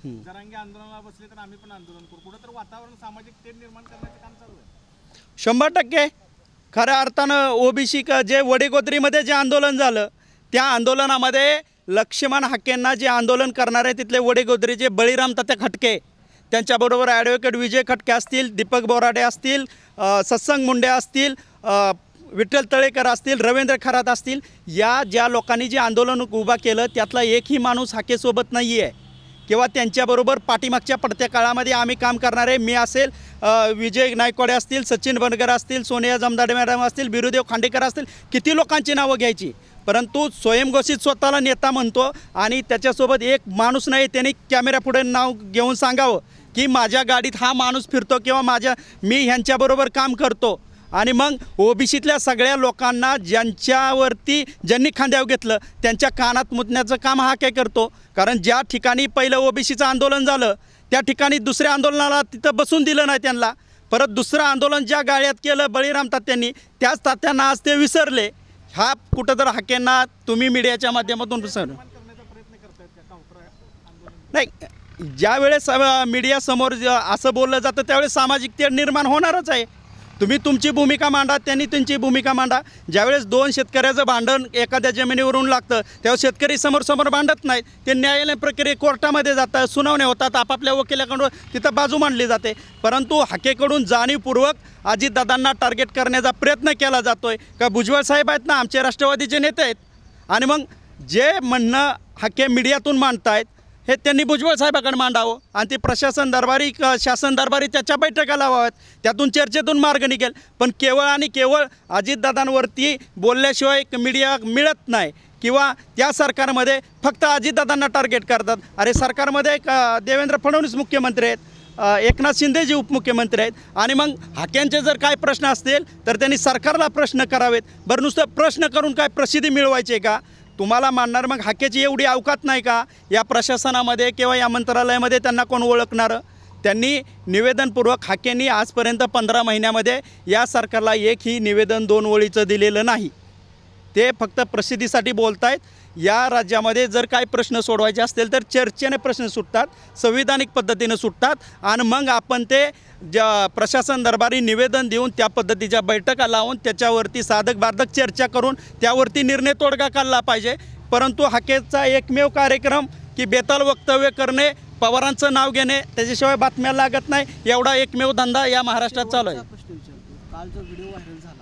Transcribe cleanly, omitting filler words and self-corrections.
जरांगे आंदोलनाला बसले तर आम्ही पण आंदोलन करू, कुठं तर वातावरण सामाजिक तेढ निर्माण करण्याचं काम चालू आहे। 100% खऱ्या अर्थानं ओबीसी जे वडेगोद्रीमध्ये जे आंदोलन झालं त्या आंदोलनामध्ये लक्ष्मण हाकेंना जे आंदोलन करणारे तिथले वडेगोद्रीचे बळीराम तात्या खटके, त्यांच्याबरोबर ॲडव्होकेट विजय खटके असतील, दीपक बोराडे असतील, सत्संग मुंडे असतील, विठ्ठल तळेकर असतील, रवींद्र खरात असतील, या ज्या लोकांनी जे आंदोलन उभा केलं त्यातला एकही माणूस हाकेसोबत नाही आहे किंवा त्यांच्याबरोबर पाठीमागच्या पडत्या काळामध्ये आम्ही काम करणारे मी असेल, विजय नायकवाडे असतील, सचिन बनगर असतील, सोनिया जमदाडे मॅडम असतील, बिरुदेव खांडेकर असतील, किती लोकांची नावं घ्यायची, परंतु स्वयंघोषित स्वतःला नेता म्हणतो आणि त्याच्यासोबत एक माणूस नाही, त्यांनी कॅमेऱ्यापुढे नाव घेऊन सांगावं की माझ्या गाडीत हा माणूस फिरतो किंवा मी ह्यांच्याबरोबर काम करतो। आणि मग ओबीसीतल्या सगळ्या लोकांना ज्यांनी खांद्यावर घेतलं त्यांच्या कानात मुतण्याचं काम हा काय करतो। कारण ज्या ठिकाणी पहिलं ओबीसीचं आंदोलन झालं त्या ठिकाणी दुसऱ्या आंदोलनाला तिथं बसून दिलं नाही त्यांना, परत दुसरं आंदोलन ज्या गाड्यात केलं बळीराम तात्यांनी त्याच तात्यांना आज ते विसरले। हा कुठं तर हाकेंना तुम्ही मीडियाच्या माध्यमातून नाही, ज्यावेळेस मीडियासमोर असं बोललं जातं त्यावेळेस सामाजिक तेढ निर्माण होणारच आहे। तुम्ही तुमची भूमिका मांडा, त्यांनी त्यांची भूमिका मांडा। ज्यावेळेस दोन शेतकऱ्याचं भांडण एखाद्या जमिनीवरून लागतं तेव्हा शेतकरी समोर भांडत नाहीत, ते न्यायालयीन प्रक्रिये कोर्टामध्ये जातात, सुनावण्या होतात, आपापल्या वकिलाकडून तिथं बाजू मांडली जाते। परंतु हाकेकडून जाणीवपूर्वक अजितदादांना टार्गेट करण्याचा प्रयत्न केला जातो आहे का भुजबळ साहेब आहेत ना आमचे राष्ट्रवादीचे नेते आहेत, आणि मग जे म्हणणं हाके मीडियातून मांडतायत हे त्यांनी भुजबळ साहेबाकडे मांडावं आणि ते प्रशासन दरबारी शासन दरबारी त्याच्या बैठका लावाव्यात, त्यातून चर्चेतून मार्ग निघेल। पण केवळ आणि केवळ अजितदादांवरती बोलल्याशिवाय मीडिया मिळत नाही किंवा त्या सरकारमध्ये फक्त अजितदादांना टार्गेट करतात। अरे सरकारमध्ये देवेंद्र फडणवीस मुख्यमंत्री आहेत, एकनाथ शिंदेजी उपमुख्यमंत्री आहेत, आणि मग हाक्यांचे जर काय प्रश्न असतील तर त्यांनी सरकारला प्रश्न करावेत। बरं नुसतं प्रश्न करून काय प्रसिद्धी मिळवायची का तुम्हाला मानणार? मग हाकेची एवढी अवकात नाही का या प्रशासनामध्ये किंवा या मंत्रालयामध्ये त्यांना कोण ओळखणारं? त्यांनी निवेदनपूर्वक हाकेंनी आजपर्यंत 15 महिन्यामध्ये या सरकारला एकही निवेदन 2 ओळीचं दिलेलं नाही, ते फक्त प्रसिद्धीसाठी बोलत आहेत। या राज्यामध्ये जर काही प्रश्न सोडवायचे असतील तर चर्चेने प्रश्न सुटतात, संविधानिक पद्धतीने सुटतात, आणि मग आपण ते प्रशासन दरबारी निवेदन देऊन त्या पद्धतीच्या बैठका लावून त्याच्यावरती साधक बाधक चर्चा करून त्यावरती निर्णय तोडगा काढला पाहिजे। परंतु हाकेचा एकमेव कार्यक्रम की बेताल वक्तव्य करणे, पवारांचं नाव घेणे, त्याच्याशिवाय बातम्या लागत नाही, एवढा एकमेव धंदा या महाराष्ट्रात चालू आहे। काल जो व्हिडिओ व्हायरल झाला